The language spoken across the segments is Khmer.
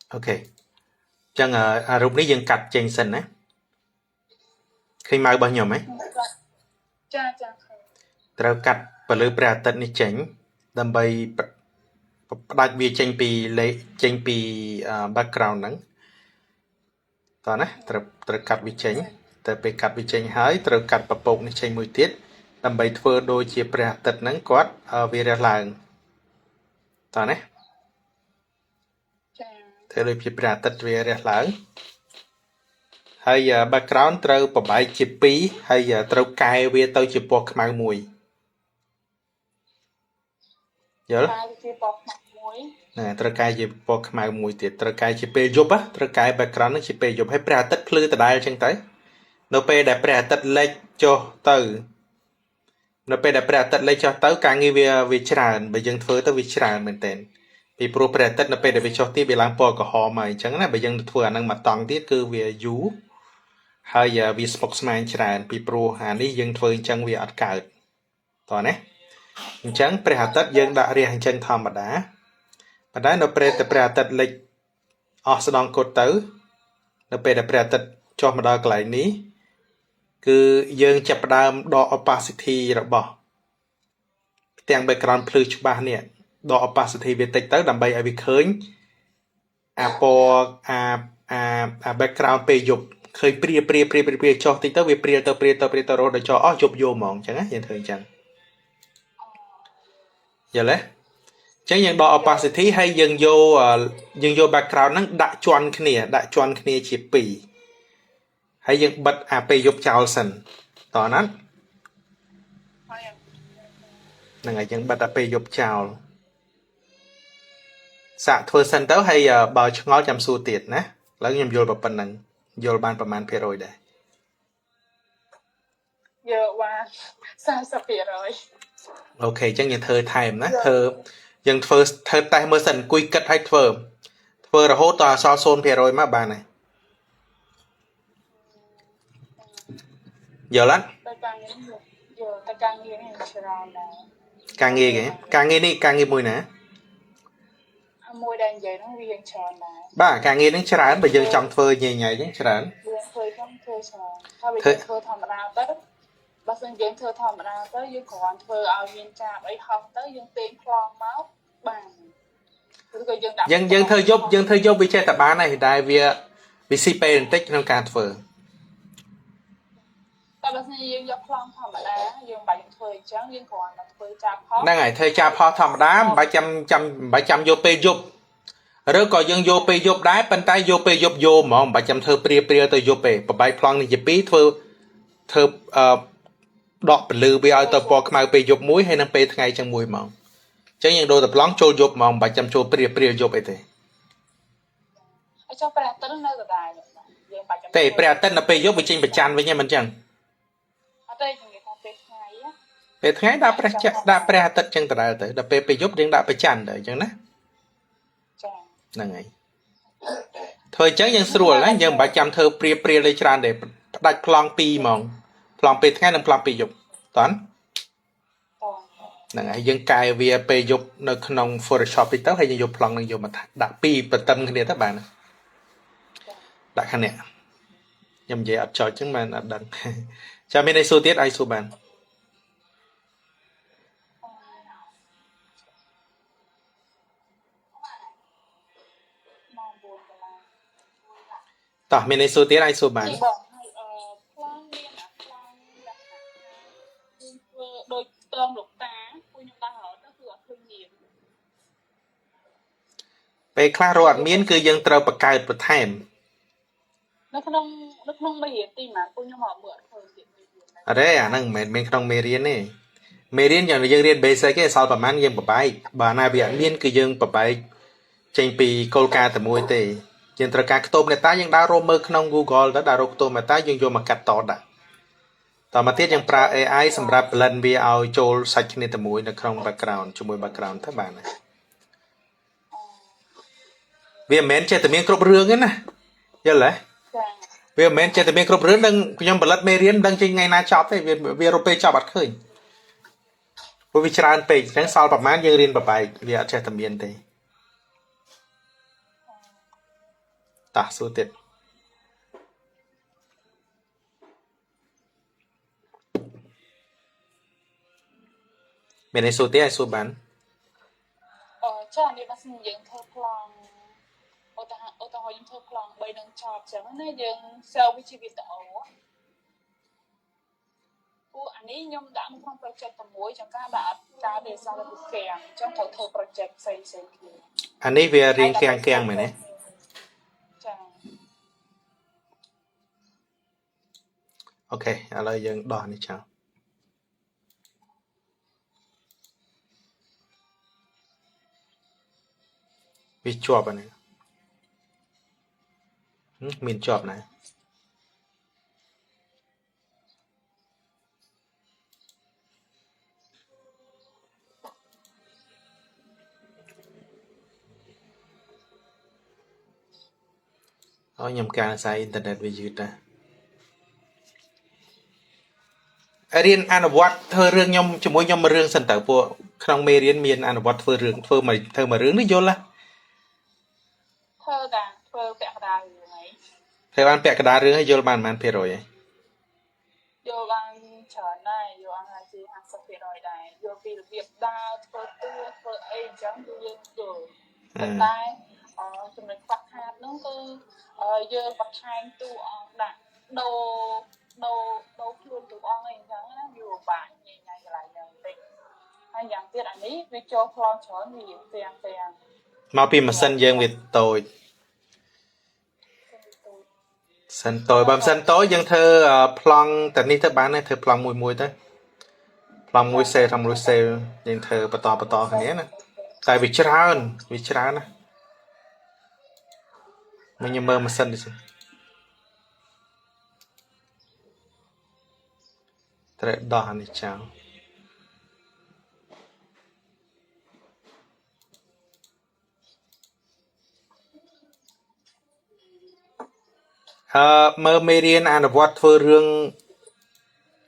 ok chẳng lúc này dừng cắt trên sân á khi mau bao nhiêu mấyត្រូវកាត់ពលឺព្រះអាទិត្យនេះចេញដើម្បីផ្ដាច់វាចេញពីចេញពី background ហ្នឹងតោះណាត្រូវកាត់វាចេញតែពេលកាត់វាចេញហើយត្រូវកាត់ពពកនេះចេញមួយទៀតដើម្បីធ្វើដូចជាព្រះអាទិត្យហ្នឹងគាត់វារះឡើងតោះណាធ្វើដូចជាព្រះអាទិត្យវារះឡើងហើយ background ត្រូវប្របែកជា2ហើយត្រូវកែវាទៅជាពណ៌ខ្មៅមួយយល់ត្រូវកែជាពណ៌ខ្មៅមួយទៀតត្រូវកែជាពេលយប់ត្រូវកែ background នឹងជាពេលយប់ហើយព្រះអាទិត្យភ្លឺដដែលអញ្ចឹងទៅនៅពេលដែលព្រះអាទិត្យលិចចុះទៅនៅពេលដែលព្រះអាទិត្យលិចចុះទៅការងារវាច្រើនបើយើងធ្វើទៅវាច្រើនមែនតើពីព្រោះព្រះអាទិត្យនៅពេលដែលវាចុះទៀតវាឡើងពណ៌ក្រហមហើយអញ្ចឹងណាបើយើងធ្វើអាហ្នឹងមកតង់ទៀតគឺវាយូរហើយវាស្មុគស្មាញច្រើនពីព្រោះអានេះយើងធ្វើអញ្ចឹងវាអត់កើតតោះណាអញ្ចឹងព្រះអាទិត្យយើងដាក់រះអញ្ចឹងធម្មតាប៉ុន្តែនៅពេលដែលព្រះអាទិត្យលិចអស់ស្ដង់គត់ទៅនៅពេលដែលព្រះអាទិត្យចុះមកដល់កន្លែងនេះគឺយើងចាប់ផ្ដើមដក opacity របស់ផ្ទាំង background ភ្លឺច្បាស់នេះដក opacity វាតិចទៅដើម្បីឲ្យវាឃើញអាពណ៌អា background ពេលយប់ឃើញព្រាចុះតិចទៅវាព្រាទៅរហូតដល់ចុះអស់យប់យកហ្មងអញ្ចឹងណាយើងធ្វើអញ្ចឹងយល់ទេអញ្ចឹងយើងដក opacity ហើយយើងយក background ហ្នឹងដាក់ជាន់គ្នាជា2ហើយយើងបិទអាពេលយប់ចោលសិនតោះណាហ្នឹងហើយយើងបិទអាពេលយប់ចោលសាកធ្វើសិនទៅហើយបើឆ្ងល់ចាំសួរទៀតណាឥឡូវខ្ញុំយល់ប៉ុណ្ណឹងយល់បានប្រមាណភាគរយដែរយល់បាន40%អូខេអញ្ចឹងយើងធ្វើថែមណាយើងធ្វើតេស្តមើលសិនអង្គុយគិតឲ្យធ្វើរហូតដល់អសល់ 0% មកបានហើយយល់អត់តែការងារនេះច្រើនដែរការងារនេះការងារមួយណាមួយដែលនិយាយហ្នឹងវាច្រើនដែរបាទការងារហ្នឹងច្រើនបើយើងចង់ធ្វើញ៉ៃហ្នឹងច្រើនយើងធ្វើច្រើនถ้าវាធ្វើធម្មតាទៅបើសិនយើងធ្វើធម្មតាទៅយើងគ្រាន់ធ្វើឲ្យមានចាបអីហោះទៅយើងពេញខ្លងមកបានឬក៏យើងដាក់យើងធ្វើយប់វាចេះតែបានហើយតែវាស៊ីពេលបន្តិចក្នុងការធ្វើតែបើសិនយើងយកខ្លងធម្មតាយើងមិនបាច់ធ្វើអញ្ចឹងយើងគ្រាន់តែធ្វើចាបហោះហ្នឹងហើយធ្វើចាបហោះធម្មតាមិនបាច់ចាំយកពេលយប់ឬក៏យើងយកពេលយប់ដែរប៉ុន្តែយកពេលយប់យកហ្មងមិនបាច់ចាំធ្វើព្រាទៅយប់ទេបបែកប្លង់នេះជា2ធ្វើដកពលឺវាឲ្យទៅពណ៌ខ្មៅពេលយប់មួយហើយនឹងពេលថ្ងៃចឹងមួយហ្មងអញ្ចឹងយើងដូរតែប្លង់ចូលយប់ហ្មងមិនបាច់ចាំចូលព្រាយប់អីទេឲ្យចុះព្រះអាទិត្យនៅដដែលយើងបាច់ចាំទេព្រះអាទិត្យនៅពេលយប់វាចេញប្រច័នវិញហ្នឹងមិនចឹងអត់ទេខ្ញុំនិយាយថាពេលថ្ងៃពេលថ្ងៃដាក់ព្រះអាទិត្យចឹងដដែលទៅដល់ពេលយប់យើងដាក់ប្រច័នទៅអញ្ចឹងណាចាហ្នឹងហើយធ្វើអញ្ចឹងយើងស្រួលណាយើងមិនបាច់ចាំធ្វើព្រាលេច្រើនទេផ្ដាច់ប្លង់2ហ្មងប្លង់ពេលថ្ងៃនិងប្លង់ពេលយប់តន់ហ្នឹងហើយយើងកែវាពេលយប់នៅក្នុង Photoshop តិចទៅហើយយើងយកប្លង់នឹងយកមកដាក់2បន្ទឹមគ្នាទៅបានដាក់ខាងនេះខ្ញុំនិយាយអត់ចោចអញ្ចឹងបានអត់ដឹងចាំមានអីសួរទៀតអាចសួរបានតោះមានអីសួរទៀតអាចសួរបានដូចតងលោកតាពួកខ្ញុំដល់រហូតទៅគឺអត់ឃើញមានពេលខ្លះរកអត់មានគឺយើងត្រូវបង្កើតបន្ថែមនៅក្នុងមេរៀនទីម៉ាពួកខ្ញុំមកមើលអត់ឃើញទៀតអរេអាហ្នឹងមិនមែនក្នុងមេរៀនទេមេរៀនយើងរៀន basic ទេសល់ប្រហែលយើងបបែកបើណាវាអត់មានគឺយើងបបែកចេញពីគោលការណ៍តែមួយទេយើងត្រូវការខ្ទមមេតាយើងដើររកមើលក្នុង Google ទៅដើររកខ្ទមមេតាយើងយកមកកាត់តដាក់តមកទៀតយើងប្រើ AI សម្រាប់ blend វាឲ្យចូលសាច់គ្នាតែមួយនៅក្នុង background ជាមួយ background ទៅបានហើយវាមិនមែនចេះតែមានគ្រប់រឿងទេណាយល់ទេវាមិនមែនចេះតែមានគ្រប់រឿងនឹងខ្ញុំផលិតមេរៀនដឹងចេញថ្ងៃណាចប់ទេវារកពេលចប់អត់ឃើញព្រោះវាច្រើនពេកអញ្ចឹងសល់ប្រហែលយើងរៀនបបែកវាអត់ចេះតែមានទេ តាសួរទៀតមានឯសួរទៀតឯសួរបានចានេះបើសិនយើងធ្វើប្លង់ឧទាហរណ៍យើងធ្វើប្លង់3នឹងចប់ចឹងណាយើង save វាជាវីដេអូពួកអានេះខ្ញុំដាក់នៅក្នុង project តែមួយចឹងការដាក់អត់ការទេសារទៅគេអញ្ចឹងត្រូវធ្វើ project ផ្សេងគ្នាអានេះវារៀងគាំងមែនទេចាអូខេឥឡូវយើងដោះនេះចោលវាជាប់អានេះមានជាប់ណាខ្ញុំការអាស្រ័យអ៊ីនធឺណិតវាយឺតណារៀនអនុវត្តធ្វើរឿងខ្ញុំជាមួយខ្ញុំមួយរឿងសិនតើពួកក្នុងមេរៀនមានអនុវត្តធ្វើរឿងធ្វើមួយរឿងនេះយល់ណាធ្វើពាក់កណ្ដាលរឿងអីធ្វើបានពាក់កណ្ដាលរឿងហើយយល់បានប៉ុន្មាន%ហ៎យល់បានច្រើនដែរយល់អាចជា50%ដែរយល់ពីរបៀបដើរធ្វើតួធ្វើអីអញ្ចឹងគឺយើងយល់តែចំណុចខ្វះខាតនោះគឺយើងបន្ថែមតួអង្គដាក់ដូរខ្លួនតួអង្គអីអញ្ចឹងណាវាពិបាកញ៉ៃកន្លែងហ្នឹងបន្តិចហើយយ៉ាងទៀតអានេះវាចូលប្លង់ច្រើនវាទាំងមកពីម៉ាស៊ីនយើងវាតូចសិនតូចបើមិនសិនតូចយើងធ្វើប្លង់តែនេះទៅបានទេធ្វើប្លង់មួយទៅប្លង់មួយសេតាមមួយសេយើងធ្វើបន្តគ្នាណាតែវាច្រើនណាខ្ញុំមើលម៉ាស៊ីននេះត្រូវដោះអានេះចោលមើលមេរៀនអនុវត្តធ្វើរឿង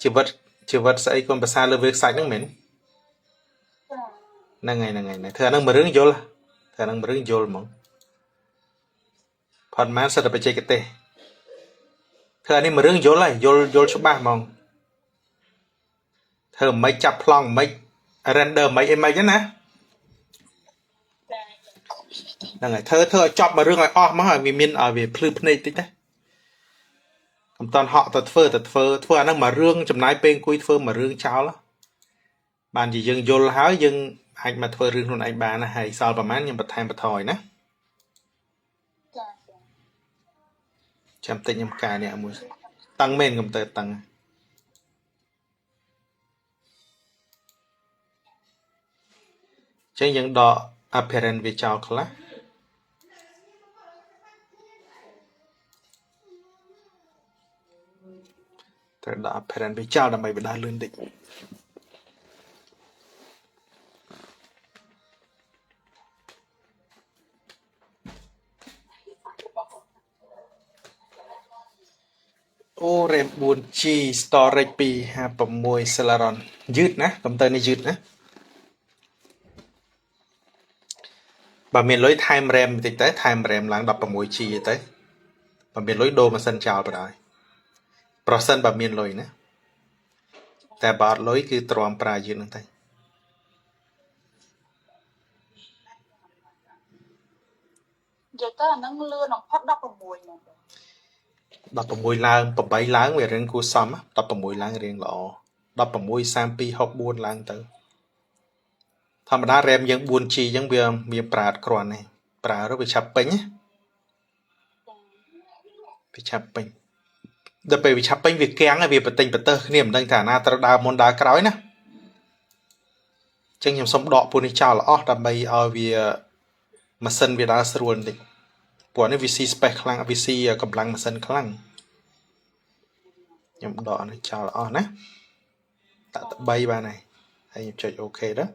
ជីវិតស្អីគុណភាសាលើវាខ្សាច់ហ្នឹងមែនហ្នឹងហើយធ្វើអាហ្នឹងមួយរឿងយល់ហ្មងផតម៉ានសិតតែបច្ចេកទេសធ្វើអានេះមួយរឿងយល់ហើយយល់ច្បាស់ហ្មងធ្វើមិនចាប់ប្លង់មិន render មិនអីមិនណាហ្នឹងហើយធ្វើឲ្យចប់មួយរឿងឲ្យអស់មកហើយវាមានឲ្យវាភ្លឺភ្នែកតិចណាកុំតន់ហក់ទៅធ្វើអាហ្នឹងមួយរឿងចំណាយពេលអង្គុយធ្វើមួយរឿងចោលបានជាយើងយល់ហើយយើងអាចមកធ្វើរឿងខ្លួនឯងបានណាហើយសល់ប្រហែលខ្ញុំបន្ថែមបន្ថយណាចាំតិចខ្ញុំកែនេះមួយតឹងមែនកុំព្យូទ័រតឹងចឹងយើងដក apparent វាចោលខ្លះត្រូវដក apparent វាចោលដើម្បីបដាលឿនតិចអូ RAM 4G storage 256 Celeron យឺតណាកុំព្យូទ័រនេះយឺតណាបើមានលុយថែម RAM បន្តិចទៅថែម RAM ឡើង 16G ទៅបើមានលុយដូរម៉ាស៊ីនចោលបណ្ដោយប្រសិនបើមានលុយណាតែបើអត់លុយគឺទ្រាំប្រើយឺតហ្នឹងទៅនិយាយទៅអាហ្នឹងលឿនបំផុត16ហ្នឹង16ឡើង8ឡើងវារឿងគួរសម16ឡើងរៀងល្អ16 32 64ឡើងទៅធម្មតា RAM យើង 4G អញ្ចឹងវាប្រើអត់គ្រាន់ទេប្រើទៅវាឆាប់ពេញណាវាឆាប់ពេញដល់ពេលវាឆាប់ពេញវាគាំងហើយវាបន្ទិញបន្ទើសគ្នាមិនដឹងថាណាត្រូវដើរមុនដើរក្រោយណាអញ្ចឹងខ្ញុំសុំដកពួកនេះចោលអស់ដើម្បីឲ្យវាម៉ាស៊ីនវាដើរស្រួលបន្តិចព្រោះនេះវាស៊ី space ខ្លាំងវាស៊ីកម្លាំងម៉ាស៊ីនខ្លាំងខ្ញុំដកនេះចោលអស់ណាដាក់ទៅ3បានហើយហើយខ្ញុំចុច OK ទៅ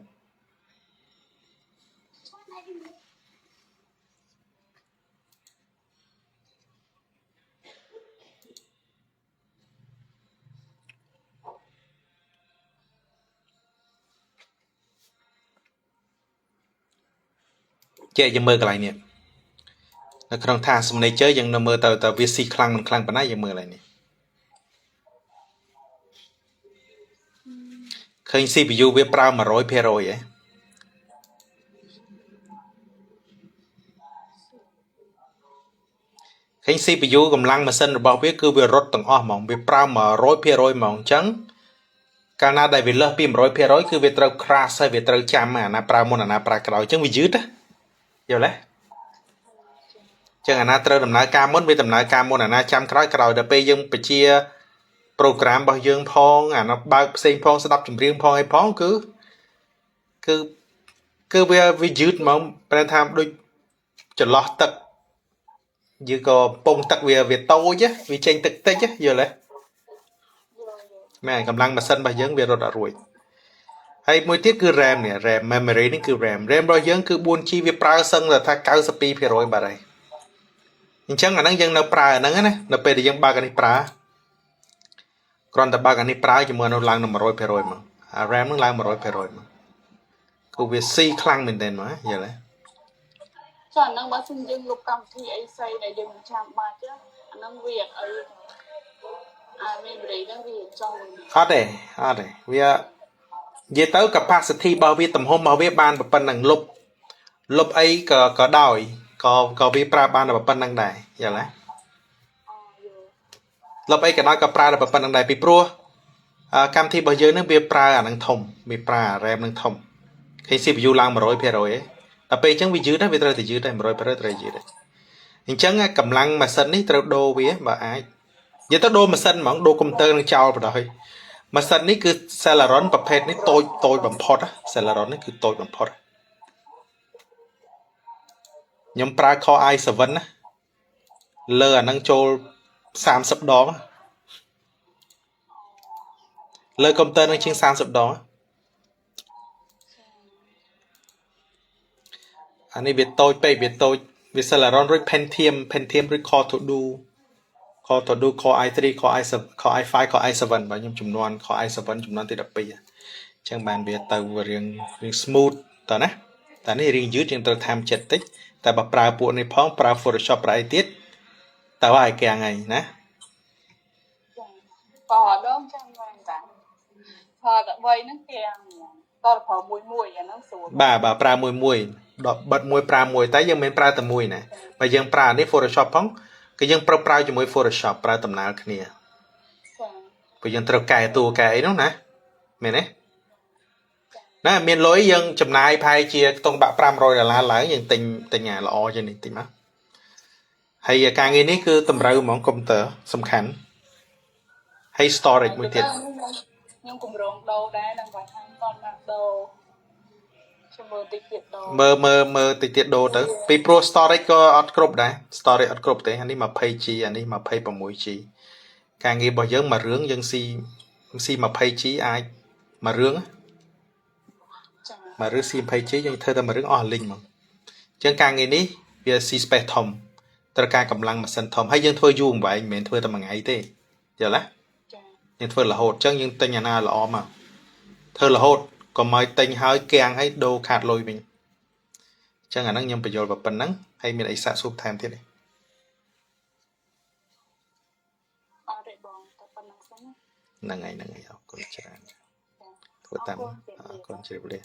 ចេះយើងមើលកន្លែងនេះ ក្នុងថាសំណេរជើយើងនៅមើលទៅវាស៊ីខ្លាំងមិនខ្លាំងប៉ុណ្ណាយើងមើលឡើយនេះឃើញ CPU វាប្រើ 100% ហ៎ឃើញ CPU កម្លាំងម៉ាស៊ីនរបស់វាគឺវារត់ទាំងអស់ហ្មងវាប្រើ 100% ហ្មងអញ្ចឹងកាលណាដែលវាលើសពី 100% គឺវាត្រូវ crash ហើយវាត្រូវចាំអាណាប្រើមុនអាណាប្រើក្រោយអញ្ចឹងវាយឺតណាយល់ទេចឹងអាណាត្រូវដំណើរការមុនវាដំណើរការមុនអាណាចាំក្រោយដល់ពេលយើងបញ្ជា program របស់យើងផងអានោះបើកផ្សេងផងស្ដាប់ចម្រៀងផងអីផងគឺវាយឺតហ្មងប្រែថាដូចចន្លោះទឹកយើងក៏ពងទឹកវាតូចវាចេញទឹកតិចយល់ទេមែនកម្លាំងម៉ាស៊ីនរបស់យើងវារត់អត់រួចហើយមួយទៀតគឺ RAM នេះ RAM memory នេះគឺ RAM របស់យើងគឺ 4G វាប្រើសឹងថា 92% បាត់ហើយអញ្ចឹងអាហ្នឹងយើងនៅប្រើអាហ្នឹងណានៅពេលដែលយើងបើកអានេះប្រើគ្រាន់តែបើកអានេះប្រើជាមួយនោះឡើងដល់ 100% មកអា RAM ហ្នឹងឡើង 100% មកគឺវាស៊ីខ្លាំងមែនទែនមកយល់ទេចាអាហ្នឹងបើសិនយើងលុបកម្មវិធីអីផ្សេងដែលយើងមិនចាំបាច់អាហ្នឹងវាអីអា memory ហ្នឹងវាចង់អត់ទេវានិយាយទៅ capacity របស់វាទំហំរបស់វាបានប៉ុណ្ណឹងលុបអីក៏ដោយក៏វាប្រើបានតែប៉ុណ្ណឹងដែរយល់ទេលុបអីក៏ដោយក៏ប្រើតែប៉ុណ្ណឹងដែរពីព្រោះកម្មវិធីរបស់យើងនឹងវាប្រើអានឹងធំវាប្រើ RAM នឹងធំឃើញ CPU ឡើង 100% ឯងដល់ពេលអញ្ចឹងវាយឺតដែរវាត្រូវតែយឺតដែរ 100% ត្រូវយឺតដែរអញ្ចឹងកម្លាំងម៉ាស៊ីននេះត្រូវដូរវាបើអាចនិយាយទៅដូរម៉ាស៊ីនហ្មងដូរកុំព្យូទ័រនឹងចោលបណ្ដោយម៉ាស៊ីននេះគឺ Celeron ប្រភេទនេះតូចបំផុត Celeron នេះគឺតូចបំផុតខ្ញុំប្រើ Core i7 ណាលើអានឹងចូល30ដងលើកុំព្យូទ័រនឹងជាង30ដងអានេះវាតូចពេកវាតូចវា Celeron រួច Pentium រួច Core to do Core i3 Core i5 Core i7 បាទខ្ញុំចំនួន Core i7 ចំនួនទី12អញ្ចឹងបានវាទៅរៀង smooth តើណាតែនេះរៀងយឺតយើងត្រូវតាមចិត្តតិចតែបើប្រើពួកនេះផងប្រើ Photoshop ប្រើអីទៀតតើឲ្យកាំងហើយណាក៏ដងចាំបានតាផលតែ3ហ្នឹងកាំងតើប្រើមួយអាហ្នឹងស្រួលបាទប្រើមួយដល់បិទមួយប្រើមួយតែយើងមិនប្រើតែមួយណាបើយើងប្រើនេះ Photoshop ផងគឺយើងប្រើជាមួយ Photoshop ប្រើដំណើរគ្នាព្រោះយើងត្រូវកែតួកែអីនោះណាមែនទេណាមានលុយយើងចំណាយប្រហែលជាខ្ទង់ដាក់$500ឡើងយើងទិញអាល្អជាងនេះទិញមកហើយការងារនេះគឺតម្រូវហ្មងកុំព្យូទ័រសំខាន់ហើយ storage មួយទៀតខ្ញុំគម្រោងដូរដែរនឹងបើថាតន់មកដូរមើលតិចទៀតដូរមើលតិចទៀតដូរទៅពីព្រោះ storage ក៏អត់គ្រប់ដែរ storage អត់គ្រប់ទេអានេះ 20G អានេះ 26G ការងាររបស់យើងមួយរឿងយើងស៊ី 20G អាចមួយរឿងមួយរឿងស៊ី 20G យើងធ្វើតែមួយរឿងអស់លីងហ្មងអញ្ចឹងការងារនេះវាស៊ី space ធំត្រូវការកម្លាំងម៉ាស៊ីនធំហើយយើងធ្វើយូរអង្វែងមិនមែនធ្វើតែមួយថ្ងៃទេយល់ទេយើងធ្វើរហូតអញ្ចឹងយើងទិញអាណាល្អមកធ្វើរហូតកុំឲ្យទិញហើយគាំងឲ្យដូរខាតលុយវិញអញ្ចឹងអាហ្នឹងខ្ញុំបញ្យល់ប៉ុណ្ណឹងហើយមានអីសាកសួរថែមទៀតទេអត់ទេបងតែប៉ុណ្្នឹងសិនហ្នឹងហើយអរគុណច្រើនធ្វើតាមអរគុណជម្រាបលា